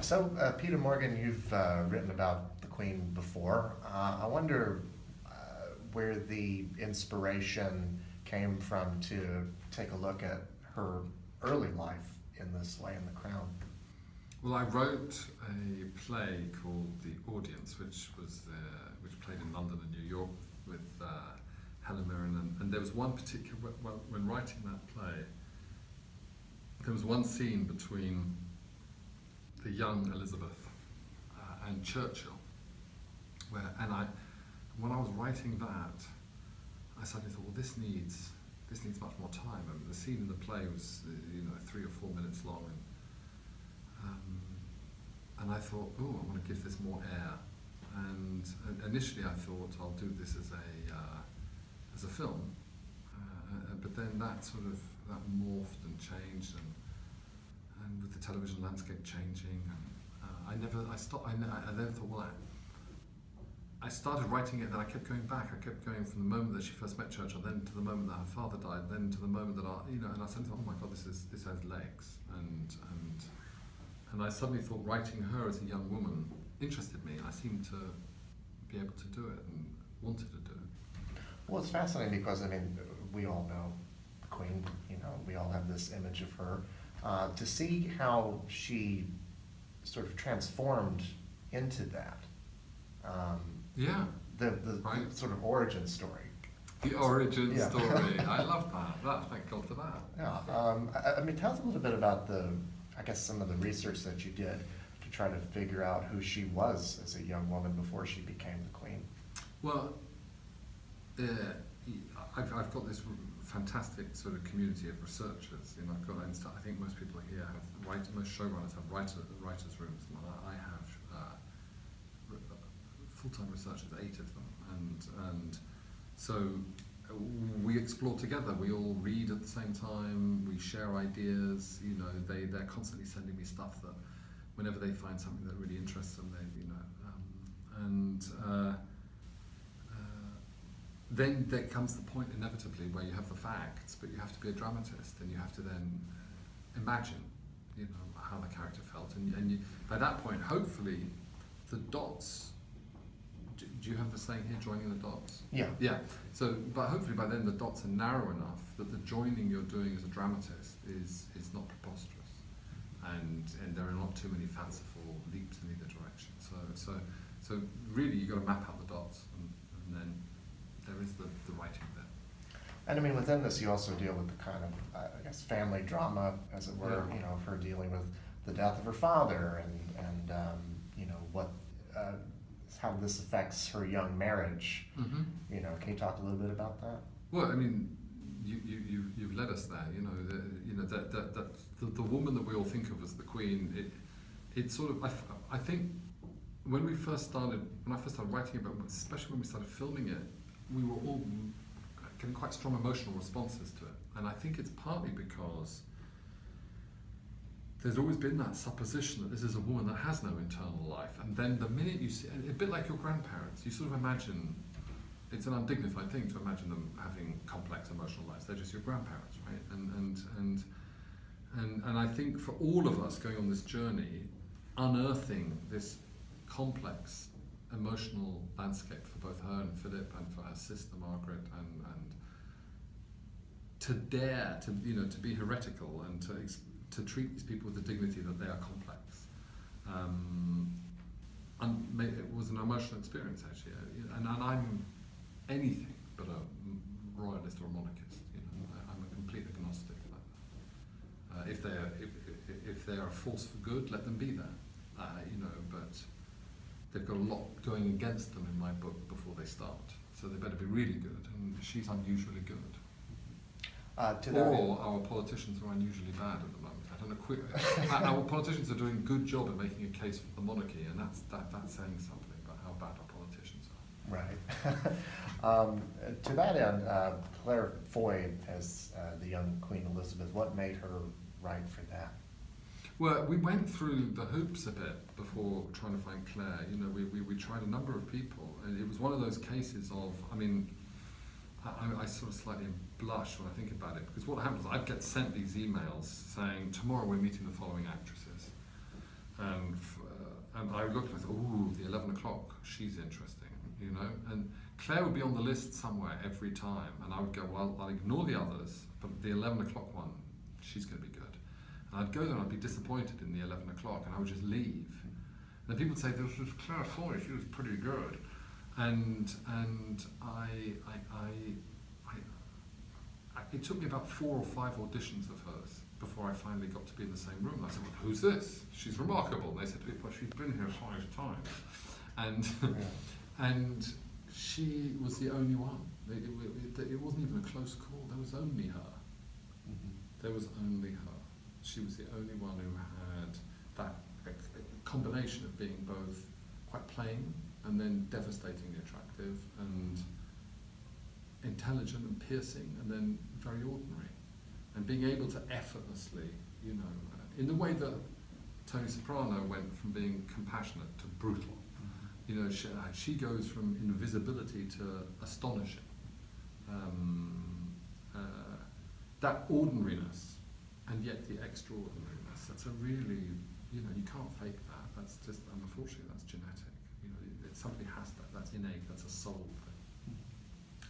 So, Peter Morgan, you've written about the Queen before. I wonder where the inspiration came from to take a look at her early life in this Lay in the Crown. Well, I wrote a play called The Audience, which played in London and New York with Helen Mirren, and there was one particular, when writing that play, there was one scene between the young Elizabeth and Churchill, when I was writing that, I suddenly thought, well, this needs much more time. I mean, the scene in the play was 3 or 4 minutes long, and I thought, oh, I want to give this more air. And initially, I thought I'll do this as a film, but then that morphed and changed, and with the television landscape changing, I then thought, well, I started writing it, and then I kept going back. I kept going from the moment that she first met Churchill, then to the moment that her father died, then to the moment that and I suddenly thought, oh my God, this has legs, and I suddenly thought writing her as a young woman interested me. I seemed to be able to do it and wanted to do it. Well, it's fascinating because, I mean, we all know the Queen, we all have this image of her. To see how she sort of transformed into that. The right. sort of origin story. The origin story. I love that. Thank God for that. Yeah. I mean, tell us a little bit about some of the research that you did to try to figure out who she was as a young woman before she became the Queen. Well, I've got this fantastic sort of community of researchers. I've got I think most people here have most showrunners have writers' rooms. I have full-time researchers, 8 of them, and so we explore together. We all read at the same time. We share ideas. They're constantly sending me stuff that whenever they find something that really interests them, then there comes the point inevitably where you have the facts, but you have to be a dramatist, and you have to then imagine, how the character felt, and by that point, hopefully, the dots. Do you have the saying here, joining the dots? Yeah. Yeah. So, but hopefully by then the dots are narrow enough that the joining you're doing as a dramatist is not preposterous, and there are not too many fanciful leaps in either direction. So really you got to map out the dots, and then there is the writing there. And I mean, within this, you also deal with the kind of, family drama, as it were. Yeah. Of her dealing with the death of her father, and what. How this affects her young marriage. Mm-hmm. Can you talk a little bit about that? Well, I mean, you've led us there. The woman that we all think of as the Queen. It sort of I think when I first started writing about it, especially when we started filming it, we were all getting quite strong emotional responses to it, and I think it's partly because there's always been that supposition that this is a woman that has no internal life, and then the minute you see, a bit like your grandparents, you sort of imagine, it's an undignified thing to imagine them having complex emotional lives. They're just your grandparents, right? And I think for all of us going on this journey, unearthing this complex emotional landscape for both her and Philip, and for her sister Margaret, and to dare to be heretical and to treat these people with the dignity that they are complex. It was an emotional experience, actually, and I'm anything but a royalist or a monarchist. I'm a complete agnostic about that. If they are a force for good, let them be there. But they've got a lot going against them in my book before they start, so they better be really good. And she's unusually good. Our politicians are unusually bad at the moment. I don't know. Our politicians are doing a good job at making a case for the monarchy, and that's saying something about how bad our politicians are. Right. To that end, Claire Foy as the young Queen Elizabeth, what made her right for that? Well, we went through the hoops a bit before trying to find Claire. We tried a number of people, and it was one of those cases of, I sort of slightly blush when I think about it, because what happens is I'd get sent these emails saying, tomorrow we're meeting the following actresses. I looked and I thought, ooh, the 11 o'clock, she's interesting, you know. And Claire would be on the list somewhere every time, and I would go, well, I'll ignore the others, but the 11 o'clock one, she's going to be good. And I'd go there and I'd be disappointed in the 11 o'clock, and I would just leave. And then people would say, this was Claire Foy, she was pretty good. And it took me about 4 or 5 auditions of hers before I finally got to be in the same room. I said, well, who's this? She's remarkable. And they said, well, she's been here 5 times. And and she was the only one. It wasn't even a close call. There was only her. There was only her. She was the only one who had that combination of being both quite plain and then devastatingly attractive and intelligent and piercing and then very ordinary. And being able to effortlessly, you know, in the way that Tony Soprano went from being compassionate to brutal. You know, she goes from invisibility to astonishing. That ordinariness and yet the extraordinariness, that's a really, you know, you can't fake that. That's just, unfortunately, that's genetic. You know, somebody has that, that's innate, that's a soul thing.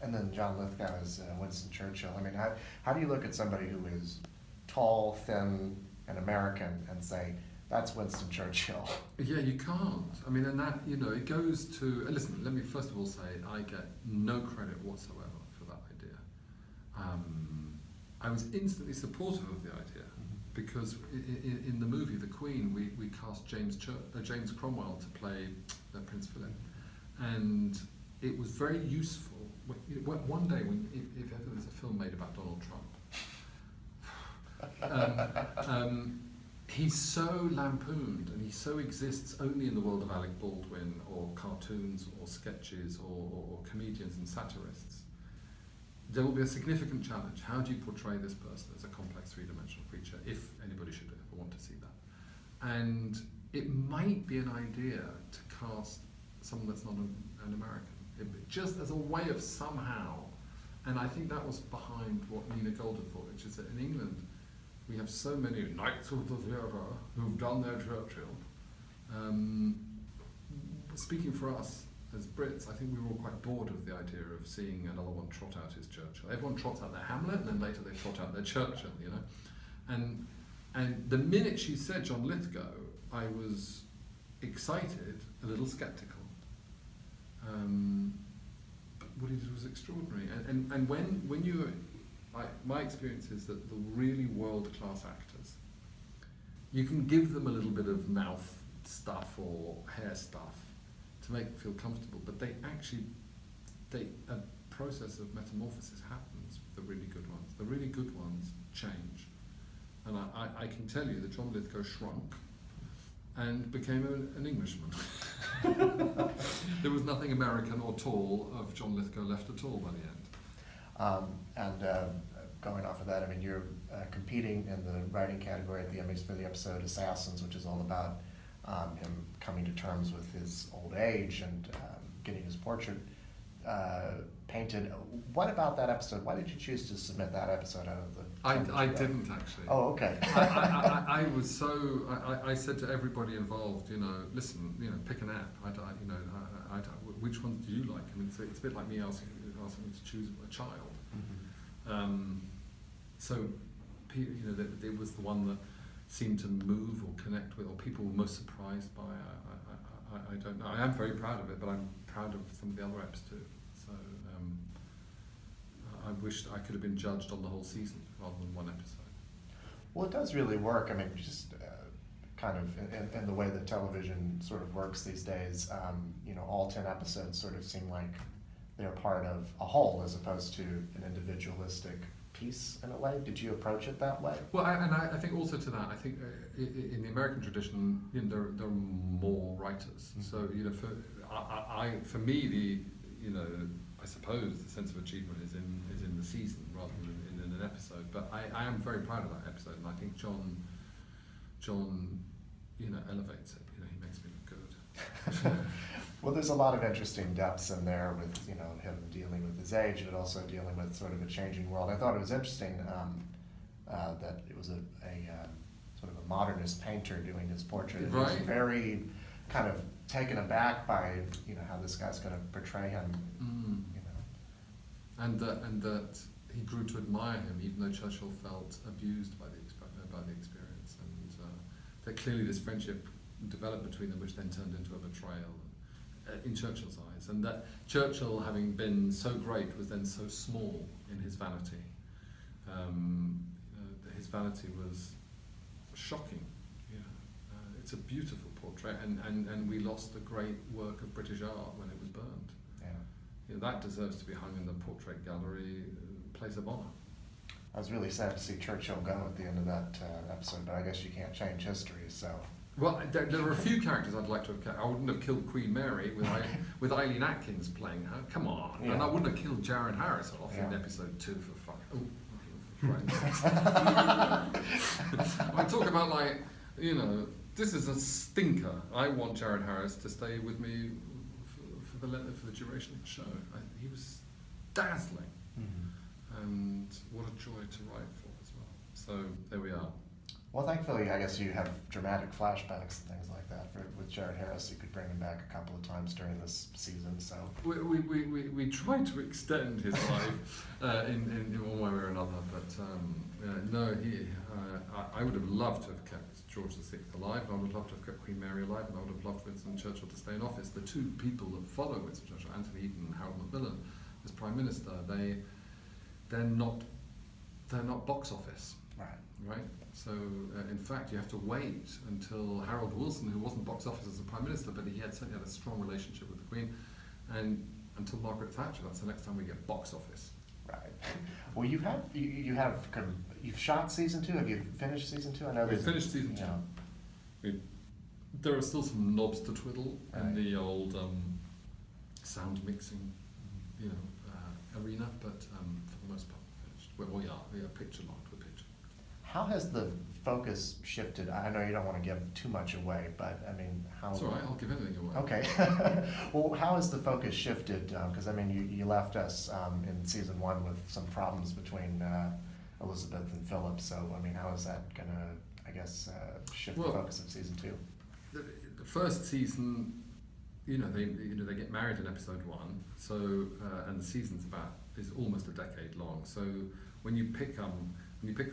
And then John Lithgow is Winston Churchill. I mean, how do you look at somebody who is tall, thin, and American and say, that's Winston Churchill? Yeah, you can't. I mean, and that, you know, it goes to, listen, let me first of all say, I get no credit whatsoever for that idea. I was instantly supportive of the idea because in the movie The Queen, we cast James Cromwell to play Prince Philip. And it was very useful. One day, if ever there's a film made about Donald Trump, he's so lampooned and he so exists only in the world of Alec Baldwin or cartoons or sketches or comedians and satirists. There will be a significant challenge. How do you portray this person as a complex three-dimensional creature, if anybody should ever want to see that? And it might be an idea to cast someone that's not an American, just as a way of somehow, and I think that was behind what Nina Golden thought, which is that in England, we have so many knights of the theatre who've done their Churchill. Speaking for us as Brits, I think we were all quite bored of the idea of seeing another one trot out his Churchill. Everyone trots out their Hamlet, and then later they trot out their Churchill, you know. And the minute she said John Lithgow, I was excited, a little sceptical. But what he did was extraordinary. And when you, my experience is that the really world-class actors, you can give them a little bit of mouth stuff or hair stuff to make them feel comfortable, but a process of metamorphosis happens with the really good ones. The really good ones change. And I can tell you that John Lithgow shrunk and became an Englishman. There was nothing American or tall of John Lithgow left at all by the end. Going off of that, I mean, you're competing in the writing category at the Emmys for the episode Assassins, which is all about him coming to terms with his old age and getting his portrait painted. What about that episode? Why did you choose to submit that episode out of the... I didn't actually. Oh, okay. I was so... I said to everybody involved, you know, listen, you know, pick an app. Which ones do you like? I mean, it's a bit like me asking me to choose a child. So, you know, it was the one that seemed to move or connect with, or people were most surprised by. I don't know. I am very proud of it, but I'm proud of some of the other apps too. So I wished I could have been judged on the whole season rather than one episode. Well, it does really work. I mean, just kind of in the way that television sort of works these days, you know, all 10 episodes sort of seem like they're part of a whole as opposed to an individualistic piece in a way. Did you approach it that way? Well, I think also to that, I think in the American tradition, you know, there are more writers. Mm-hmm. So, you know, for me, I suppose the sense of achievement is in the season rather than in an episode. But I am very proud of that episode, and I think John, you know, elevates it. You know, he makes me look good. Well, there's a lot of interesting depths in there with, you know, him dealing with his age, but also dealing with sort of a changing world. I thought it was interesting that it was a sort of a modernist painter doing his portrait. It was right. very kind of taken aback by, you know, how this guy's going to portray him, you know. And that he grew to admire him, even though Churchill felt abused by the experience, and that clearly this friendship developed between them, which then turned into a betrayal in Churchill's eyes, and that Churchill, having been so great, was then so small in his vanity. His vanity was shocking. It's a beautiful portrait, and we lost a great work of British art when it was burned. That deserves to be hung in the Portrait Gallery, place of honour. I was really sad to see Churchill go at the end of that episode, but I guess you can't change history, so. Well, there are a few characters I'd like to have kept. I wouldn't have killed Queen Mary with Eileen Atkins playing her. Come on. Yeah. And I wouldn't have killed Jared Harris off in episode 2 for fuck. I talk about, like, you know, this is a stinker. I want Jared Harris to stay with me for the duration of the show. He was dazzling, and what a joy to write for as well. So there we are. Well, thankfully, I guess you have dramatic flashbacks and things like that. With Jared Harris, you could bring him back a couple of times during this season. So we tried to extend his life in one way or another, but no, I would have loved to have kept George VI alive, and I would have loved to have kept Queen Mary alive, and I would have loved Winston Churchill to stay in office. The two people that follow Winston Churchill, Anthony Eden and Harold Macmillan, as Prime Minister, they're not box office. Right? So, in fact, you have to wait until Harold Wilson, who wasn't box office as a Prime Minister, but he certainly had a strong relationship with the Queen, and until Margaret Thatcher. That's the next time we get box office. Right. Well, you've shot season 2. Have you finished season 2? I know we've finished season 2. There are still some knobs to twiddle in the old sound mixing, arena, but for the most part, we're finished. We are picture locked. How has the focus shifted? I know you don't want to give too much away, but I mean, how? It's all right, I'll give anything away. Okay. Well, how has the focus shifted? Because I mean, you left us in season 1 with some problems between Elizabeth and Philip. So I mean, how is that going to, I guess, shift the focus of season 2? The first season, they get married in episode 1. So and the season's is almost a decade long. So when you pick them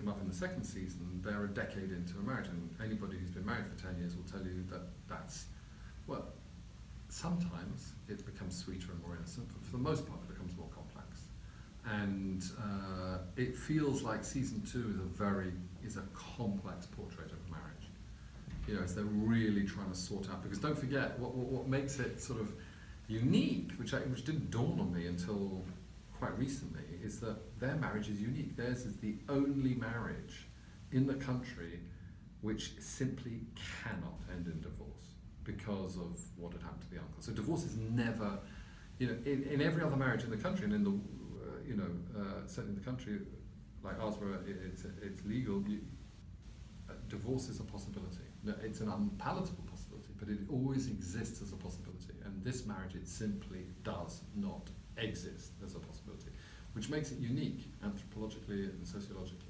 up in the second season, they're a decade into a marriage, and anybody who's been married for 10 years will tell you that's sometimes it becomes sweeter and more innocent, but for the most part it becomes more complex. And it feels like season 2 is a complex portrait of marriage. As they're really trying to sort out, because don't forget, what makes it sort of unique, which didn't dawn on me until quite recently, is that their marriage is unique. Theirs is the only marriage in the country which simply cannot end in divorce because of what had happened to the uncle. So divorce is never, in every other marriage in the country, and in the, certainly in the country like ours where it's legal, divorce is a possibility. It's an unpalatable possibility, but it always exists as a possibility. And this marriage, it simply does not exist as a possibility, which makes it unique anthropologically and sociologically.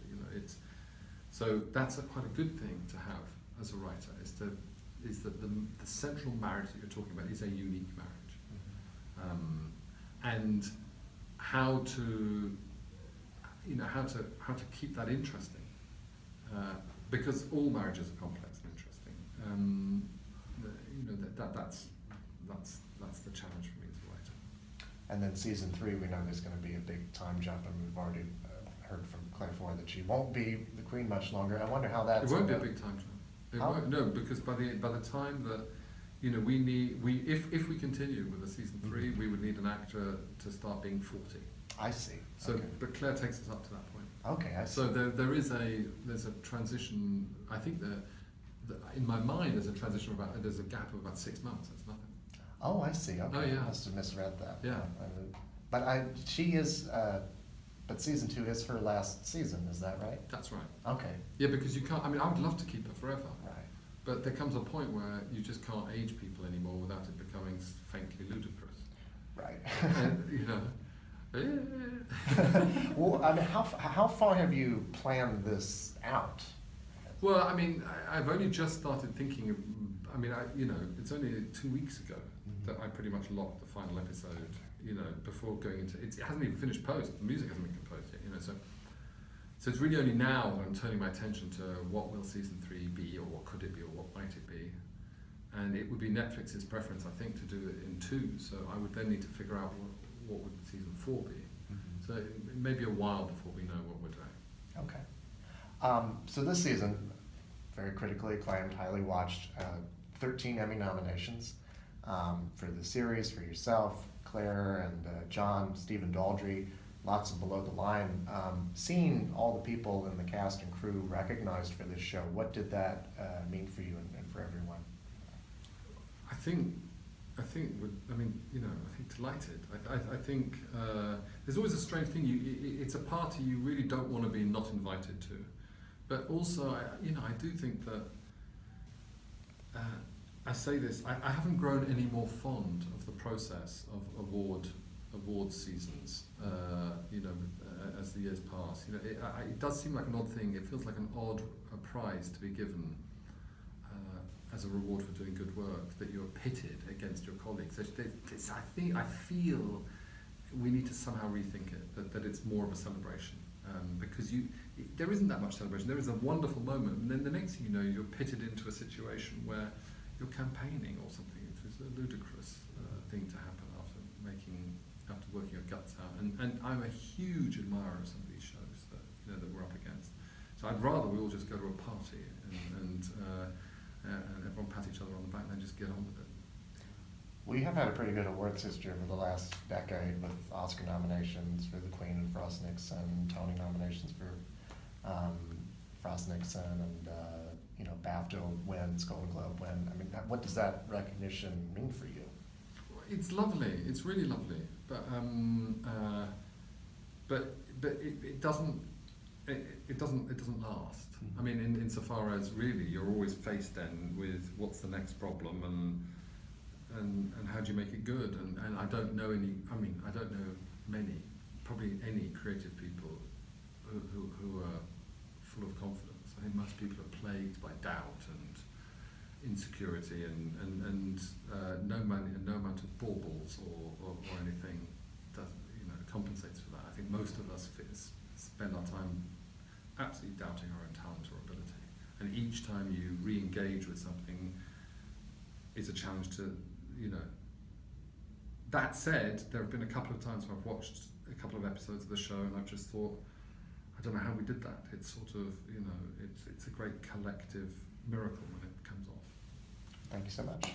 So that's quite a good thing to have as a writer. Is that the central marriage that you're talking about is a unique marriage, and how to keep that interesting, because all marriages are complex and interesting. That's the challenge for me as a writer. And then season 3, we know there's going to be a big time jump, and we've already heard from Claire Foy that she won't be the Queen much longer. I wonder how that's. It won't be a big time jump. It won't, no, because by the time that if we continue with the season 3, we would need an actor to start being 40. I see. So, okay. But Claire takes us up to that point. Okay, I see. So there's a transition. I think that in my mind there's a transition there's a gap of about 6 months. That's nothing. Oh, I see. Okay, oh, yeah. I must have misread that. Yeah. She is. But season 2 is her last season. Is that right? That's right. Okay. Yeah, because you can't. I mean, I would love to keep her forever. Right. But there comes a point where you just can't age people anymore without it becoming faintly ludicrous. Right. Well, I mean, how far have you planned this out? Well, I mean, I've only just started thinking I mean, it's only 2 weeks ago that I pretty much locked the final episode. Before going into it hasn't even finished post. The music hasn't been composed yet. So it's really only now that I'm turning my attention to what will season 3 be, or what could it be, or what might it be. And it would be Netflix's preference, I think, to do it in 2. So I would then need to figure out what would season 4 be. So it may be a while before we know what we're doing. Okay. So this season, very critically acclaimed, highly watched, 13 Emmy nominations for the series, for yourself, Claire and John, Stephen Daldry, lots of below the line. Seeing all the people in the cast and crew recognized for this show, what did that mean for you and for everyone? I think delighted. I think there's always a strange thing. It's a party you really don't want to be not invited to, but also I do think that I say this. I haven't grown any more fond of the process of award seasons. As the years pass, it does seem like an odd thing. It feels like an odd prize to be given. As a reward for doing good work, that you're pitted against your colleagues. I feel we need to somehow rethink it, that it's more of a celebration, because there isn't that much celebration. There is a wonderful moment, and then the next thing you know, you're pitted into a situation where you're campaigning or something. It's a ludicrous thing to happen after working your guts out. And I'm a huge admirer of some of these shows that we're up against. So I'd rather we all just go to a party and everyone pat each other on the back and then just get on with it. We have had a pretty good awards history over the last decade, with Oscar nominations for The Queen and Frost Nixon, Tony nominations for Frost Nixon, and BAFTA wins, Golden Globe win. I mean, what does that recognition mean for you? It's lovely. It's really lovely, but it doesn't. It doesn't last. I mean, insofar as really you're always faced then with what's the next problem and how do you make it good, and I don't know many, probably any creative people who are full of confidence. I think most people are plagued by doubt and insecurity and no amount of baubles or anything does compensates for that. I think most of us spend our time absolutely doubting our own talent or ability, and each time you re-engage with something is a challenge to That said, there have been a couple of times where I've watched a couple of episodes of the show and I've just thought, I don't know how we did that. It's sort of it's a great collective miracle when it comes off. Thank you so much.